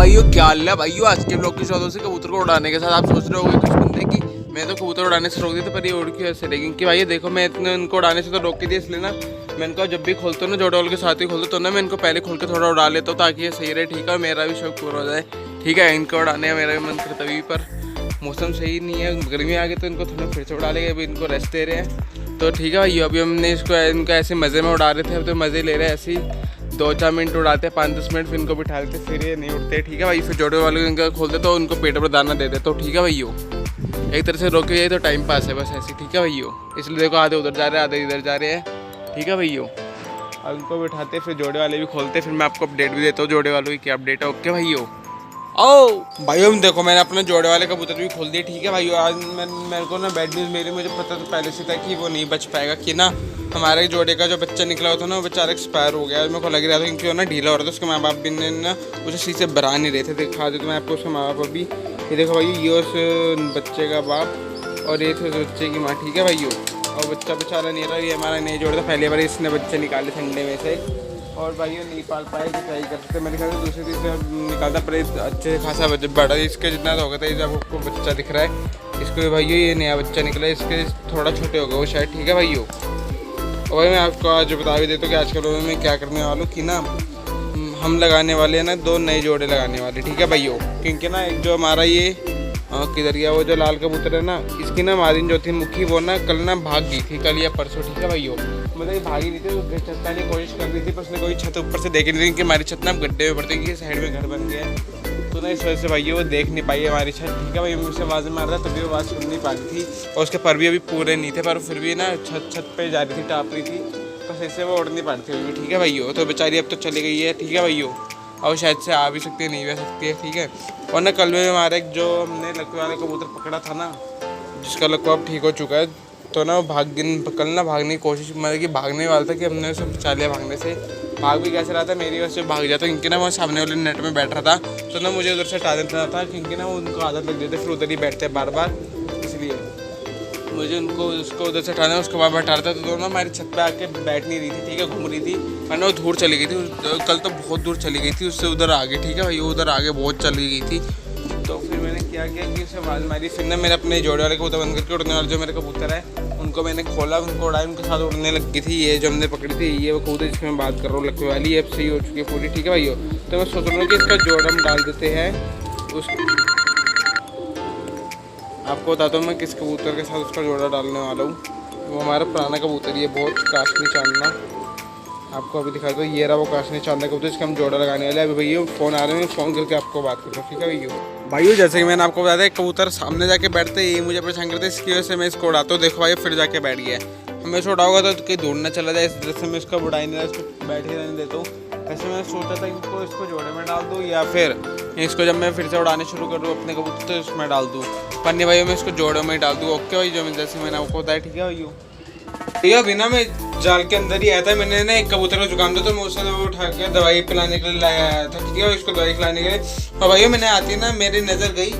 भाइयों क्या हाल है भाइयों। आज के ब्लॉग की शुरुआत से कबूतर को उड़ाने के साथ आप सोच रहे होंगे कुछ बंदे की मैं तो कबूतर उड़ाने से रोक दी, तो पर ये उड़ क्यों ऐसे रहेगी कि भाई देखो मैं इतने उनको उड़ाने से तो रोक के दिया, इसलिए ना मैं इनको जब भी खोलता हूँ ना जोड़े वाल के साथ ही खोलता तो ना मैं इनको पहले खोल के थोड़ा उड़ा लेता हूँ ताकि ये सही रहे। ठीक है, मेरा भी शौक पूरा हो जाए। ठीक है, इनको उड़ाने का मेरा भी मन करता भी, पर मौसम सही नहीं है, गर्मी आ गई तो इनको थोड़ा फिर से उड़ा लेंगे। अभी इनको रेस्ट दे रहे हैं तो ठीक है भाई। अभी हमने इसको इनका ऐसे मज़े में उड़ा रहे थे, अब तो मज़े ले रहे हैं ऐसे ही 2-4 मिनट उड़ाते हैं, 5-10 मिनट, फिर इनको बिठा लेते, फिर ये नहीं उठते। ठीक है भाई, फिर जोड़े वाले को इनका खोलते तो उनको पेट पर दाना दे देते। तो ठीक है भाइयों, एक तरह से रोके जाए तो टाइम पास है बस ऐसे। ठीक है भाइयों, इसलिए देखो आधे उधर जा रहे हैं आधे इधर जा रहे हैं। ठीक है भाइयों, अब इनको बिठाते फिर जोड़े वाले भी खोलते, फिर मैं आपको अपडेट भी देता हूँ जोड़े वालों की क्या अपडेट है। ओके भाइयों, ओ भाइयों देखो मैंने अपने जोड़े वाले कबूतर भी खोल दिए। ठीक है भाइयों, आज मेरे को ना बैड न्यूज़ मेरी मुझे पता तो पहले से था कि वो नहीं बच पाएगा, कि ना हमारे जोड़े का जो बच्चा निकला हुआ था ना वो बेचारा एक्सपायर हो गया। मेरे को लग रहा था क्योंकि वो ना ढीला हो रहा था, उसके माँ बाप भी ने ना उसे सही से भरा नहीं रहे थे। दिखा दे तो मैं आपको उसके माँ बाप अभी, ये देखो भाई, ये उस बच्चे का बाप और ये थे उस बच्चे की माँ। ठीक है भाइयों, और बच्चा बेचारा नहीं रहा, ये हमारा नहीं जोड़ा था, पहले बार इसने बच्चे निकाले ठंडे में से, और भाई नहीं पाल पाए तो ट्राई कर सकते। मेरे ख्याल से दूसरे तीसरे निकालता पर अच्छे खासा बड़ा इसके जितना तो हो गया था। ये जब आपको बच्चा दिख रहा है इसको भाइयों, ये नया बच्चा निकला है, इसके थोड़ा छोटे हो गए वो शायद। ठीक है भाइयों, और भाई मैं आपको आज बता भी देता हूँ कि आज के लोगों में क्या करने वालों कि ना हम लगाने वाले हैं ना 2 नए जोड़े लगाने वाले। ठीक है भाइयों, क्योंकि ना एक जो हमारा ये किधर गया वो जो लाल कबूतर है ना, इसकी ना मारिन जो थी मुखी वो ना कल ना भाग गई थी, कल या परसों। ठीक है भाइयों, मतलब ये भागी नहीं थी, तो छत पाने की कोशिश कर रही थी, पर उसने कोई छत ऊपर से देख नहीं रही कि हमारी छत ना गड्ढे में पड़ती है, साइड में घर बन गया है, तो ना इस वजह से भाइयों वो देख नहीं पाई हमारी छत। ठीक है भाई, मुझसे आवाज़ मार रहा तभी वो आवाज़ सुन नहीं पा रही थी, और उसके पर भी अभी पूरे नहीं थे, पर फिर भी ना छत पे जा रही थी, टाप रही थी, बस ऐसे वो उड़ नहीं पाती थी। ठीक है भाइयों, तो बेचारी अब तो चली गई है। ठीक है भाइयों, और शायद से आ भी सकती है, नहीं भी आ सकती है। ठीक है, और ना कल में हमारे एक जो हमने लकवे वाले कबूतर पकड़ा था ना, जिसका लकवा अब ठीक हो चुका है, तो ना वो कल ना भागने की कोशिश, मतलब कि भागने वाला था कि हमने उसे बचा लिया भागने से। भाग भी कैसे रहा था, मेरी वजह से भाग जाता, क्योंकि ना वो सामने वाले नेट में बैठ रहा था, तो ना मुझे उधर से हटा देना था, क्योंकि ना वो उनको आदत लग जाती है फिर उधर ही बैठते हैं बार बार, इसलिए मुझे उसको उधर से हटाना, उसके बाद हटा रहा था, तो ना हमारी छत पे आके बैठ नहीं रही थी। ठीक है, घूम रही थी, वरना वो दूर चली गई थी, कल तो बहुत दूर चली गई थी, उससे उधर आगे। ठीक है भाई, वो उधर आगे बहुत चली गई थी, तो फिर मैंने क्या किया कि उसे आवाज़ मारी, फिर ना मैंने अपने जोड़े वाले कबूतर बंद करके उड़ने वाले जो मेरे कबूतर है उनको मैंने खोला, उनको उड़ाया, उनके साथ उड़ने लग गई थी। ये जो हमने पकड़ी थी ये वो कबूतर जिसकी मैं बात कर रहा हूँ लकवे वाली, ये अब सही हो चुकी है पूरी। ठीक है भाइयों, तो मैं सोच रहा हूँ कि इसका जोड़ हम डाल देते हैं उस, आपको बताता हूँ मैं किस कबूतर के साथ उसका जोड़ा डालने वाला हूँ। वो हमारा पुराना कबूतर, ये बहुत काशनी चांदना, आपको अभी दिखा दो, ये रहा वो काशनी चांदना कबूतर, इसका हम जोड़ा लगाने वाले हैं। अभी भैया फ़ोन आ रहे हैं, फ़ोन करके आपको बात करता हूँ। ठीक है भाइयों, जैसे कि मैंने आपको बताया था कबूतर सामने जाके बैठते ये मुझे परेशान करते, इसकी वजह से मैं इसको उड़ाता हूँ। देखो भाई फिर जाके बैठ गया, हमें इसको उड़ाऊंगा तो कहीं दूर ना चला जाए, इस तरह से मैं इसको उड़ा ही नहीं रहा, इसको बैठ ही रहने देता हूँ। ऐसे मैंने सोचा था इनको इसको जोड़े में डाल दूँ, या फिर इसको जब मैं फिर से उड़ाने शुरू कर दूँ अपने कबूतर तो इसमें डाल दूँ, पर नहीं भाई मैं इसको जोड़ों में डाल दूँ। ओके भाई, जो जैसे मैंने आपको बताया। ठीक है भाइयों, भैया अभी ना मैं जाल के अंदर ही आया था, मैंने ना एक कबूतर का जुकाम था, तो मैं उसे उठा के दवाई पिलाने के लिए लाया आया था। ठीक है, इसको दवाई खिलाने के लिए, और भैया मैंने आती ना मेरी नज़र गई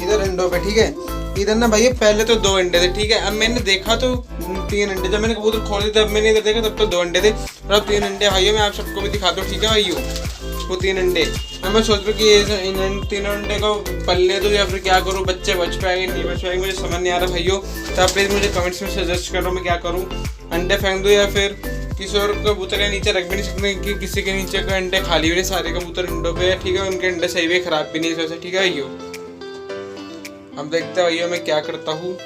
इधर अंडों पे। ठीक है, इधर ना भैया पहले तो 2 अंडे थे। ठीक है, अब मैंने देखा तो 3 अंडे, जब मैंने कबूतर खोले तब मैंने इधर देखा तब तो 2 अंडे थे, और अब 3 अंडे भैया मैं आप सबको भी दिखा दूँ। ठीक है भाइयों, वो 3 अंडे, अब मैं सोच रहा हूँ कि इन 3 अंडे को पलने दूँ या फिर क्या करूँ, बच्चे बच पाएंगे नहीं बच पाएंगे, मुझे समझ नहीं आ रहा भाइयों। तो आप प्लीज़ मुझे कमेंट्स में सजेस्ट करो मैं क्या करूँ, अंडे फेंक दूँ या फिर किसी और कबूतर के नीचे रख भी नहीं सकते, कि किसी के नीचे के अंडे खाली भी नहीं, सारे कबूतर अंडों पे है। ठीक है, उनके अंडे सही भी खराब भी नहीं इस वजह से। ठीक है भैया, अब देखते हैं भैया मैं क्या करता हूँ।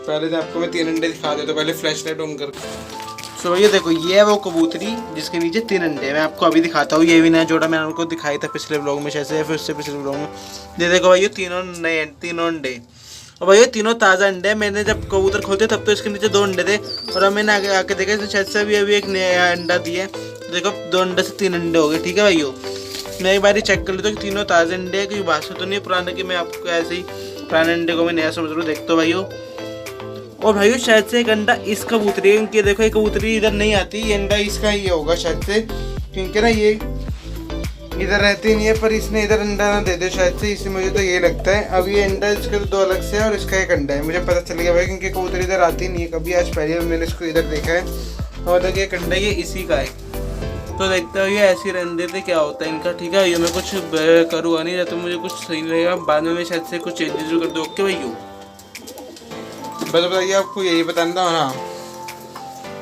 पहले तो आपको मैं 3 अंडे दिखा देता हूँ, पहले फ्लैश लाइट ऑन करके। सो भैया देखो, ये है वो कबूतरी जिसके नीचे 3 अंडे, मैं आपको अभी दिखाता हूँ। ये भी नया जोड़ा मैंने आपको दिखाया था पिछले ब्लॉग में शायद से, फिर उससे पिछले ब्लॉग में। ये देखो भैया तीनों अंडे, और भैया तीनों ताज़ा अंडे। मैंने जब कबूतर खोलते तब तो इसके नीचे 2 अंडे थे, और अब मैंने आगे आके देखा शायद से अभी एक नया अंडा दिया। देखो 2 अंडे से 3 अंडे हो गए। ठीक है भैया, मैं एक बार चेक कर लेता हूँ कि तीनों ताज़े अंडे हैं, कोई बात तो नहीं है पुराने की, मैं आपको ऐसे ही पुराने अंडे को मैं नया समझ रहा हूँ। देखते हो भाइयों, और भाइयों शायद से एक अंडा इस कबूतरी है, क्योंकि देखो ये कबूतरी इधर नहीं आती, ये अंडा इसका ही होगा शायद से, क्योंकि ना ये इधर रहती नहीं है, पर इसने इधर अंडा ना दे दे शायद से, इसलिए मुझे तो ये लगता है। अब ये अंडा इसके तो 2 अलग से है और इसका एक अंडा है, मुझे पता चल गया भाई, क्योंकि कबूतर इधर आती नहीं है कभी, आज पहले मैंने इसको इधर देखा है, और देखिए एक अंडा ये इसी का है। तो देखते हो ये ऐसे ही रहने देते क्या होता है इनका। ठीक है भैया, मैं कुछ करूँगा नहीं, तो मुझे कुछ सही नहीं लगेगा, बाद में मैं शायद से कुछ चेंजेस कर दूँ। ओके भैया, बस बताइए आपको यही बताना था ना।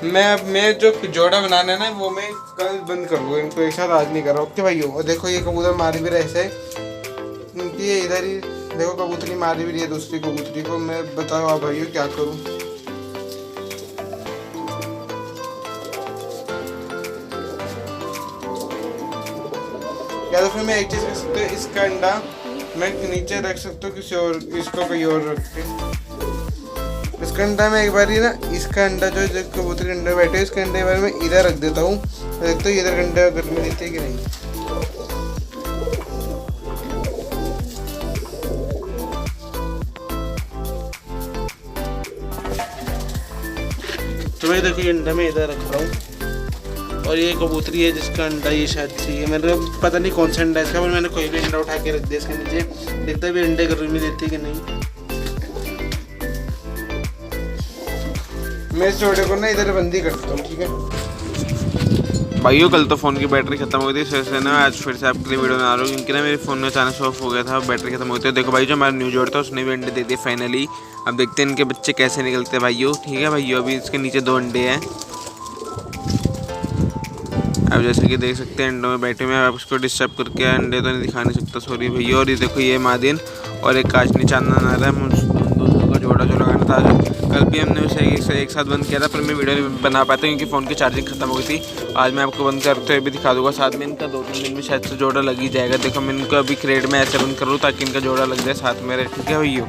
मैं जो जोड़ा बनाना है ना वो मैं कल बंद कर दूँगा, इनको एक साथ आज नहीं कर रहा। ओके भैया, और देखो ये कबूतर मार भी रहे ऐसे क्योंकि ये इधर ही देखो कबूतरी मारी भी रही है दूसरी कबूतरी को। मैं बताओ आप भाइयों क्या करूँ। या तो फिर मैं एक चीज़ कर सकता हूँ, इसका अंडा मैं नीचे रख सकता हूँ किसी और, इसको कहीं और रख के। इसका अंडा मैं एक बार ही ना, इसका अंडा जो कबूतरी अंडे बैठे इसका अंडे बार मैं इधर रख देता हूँ, देखते हो इधर अंडा गर्मी देते है कि नहीं। तो भाई देखिए अंडा मैं इधर रख रहा हूँ, और ये कबूतरी है जिसका अंडा ये शायद चाहिए, मेरे पता नहीं कौन सा अंडा है इसका, पर मैंने कोई भी अंडा उठा के रख दिया इसके नीचे, देखता भी अंडे गर्मी देती है कि नहीं। मैं इस जोड़े को ना इधर बंदी करता हूँ, ठीक है भाइयों। कल तो फ़ोन की बैटरी खत्म हो गई थी, इस वजह से ना आज फिर से आपके लिए वीडियो बना रहा हूँ, क्योंकि ना मेरे फ़ोन में अचानक से ऑफ हो गया था, बैटरी खत्म हो गई थी। देखो भाई जो हमारा न्यू जोड़ था उसने भी अंडे दे दिए फाइनली। अब देखते हैं इनके बच्चे कैसे निकलते हैं भाइयों। ठीक है भाइयों, अभी इसके नीचे 2 अंडे हैं। अब जैसे कि देख सकते हैं अंडों में बैठे हुए, आप उसको डिस्टर्ब करके अंडे तो नहीं दिखा नहीं सकता, सॉरी भैया। और ये देखो ये मादिन और एक काशनी चांदन आ रहा है, दोनों का जोड़ा जो लगाना था। कल भी हमने उसे एक साथ बंद किया था, पर मैं वीडियो नहीं बना पाता क्योंकि फ़ोन की चार्जिंग खत्म हो गई थी। आज मैं आपको बंद करते हुए भी दिखा दूंगा, साथ में इनका 2-3 दिन में शायद से जोड़ा लग ही जाएगा। देखो मैं इनको अभी क्रेट में ऐसे बंद करूँ ताकि इनका जोड़ा लग जाए साथ में। ठीक है भैया,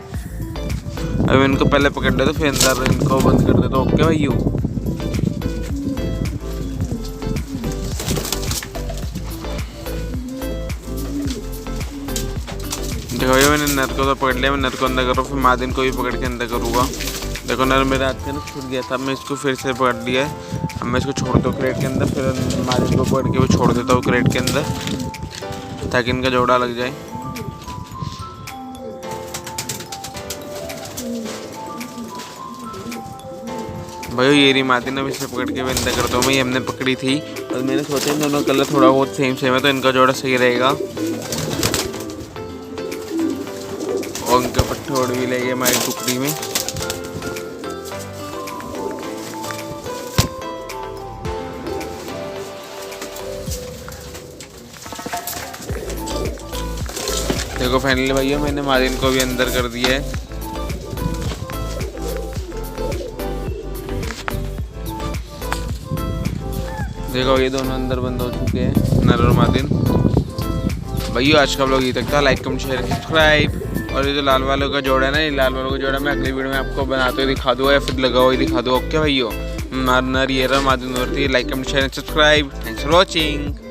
अभी इनको पहले पकड़ लेते फिर अंदर इनको बंद कर देता। ओके भैया, देखो भैया मैंने नर को तो पकड़ लिया, मैं नर को अंदर कर रहा हूँ, फिर मादिन को भी पकड़ के अंदर करूँगा। देखो नर मेरे हाथ से ना छूट गया था, मैं इसको फिर से पकड़ लिया है। अब मैं इसको छोड़ दूँ क्रेट के अंदर, फिर मादिन को पकड़ के वो छोड़ देता हूँ क्रेट के अंदर ताकि इनका जोड़ा लग जाए। भाई ये रही मादिन, अब इसे पकड़ के मैं अंदर करता हूँ। मैं हमने पकड़ी थी और मैंने सोचा इन दोनों कलर थोड़ा बहुत सेम है तो इनका जोड़ा सही रहेगा। और उनका पट्ठोड़ भी ले गए हमारी टुकड़ी में। देखो फाइनली भैया मैंने मादिन को भी अंदर कर दिया है। देखो ये दोनों अंदर बंद हो चुके हैं, नर और मादिन। भैया आज का व्लॉग ये तक था, लाइक कमेंट शेयर सब्सक्राइब। और ये जो लाल वालों का जोड़ा है ना, ये लाल वालों का जोड़ा मैं अगली वीडियो में आपको बनाते हुए दिखा दूँगा या फिर लगा हुआ दिखा दूँगा। ओके भैया, नर ये रहा, मादिन और थी। Like comment share subscribe. Thanks for watching.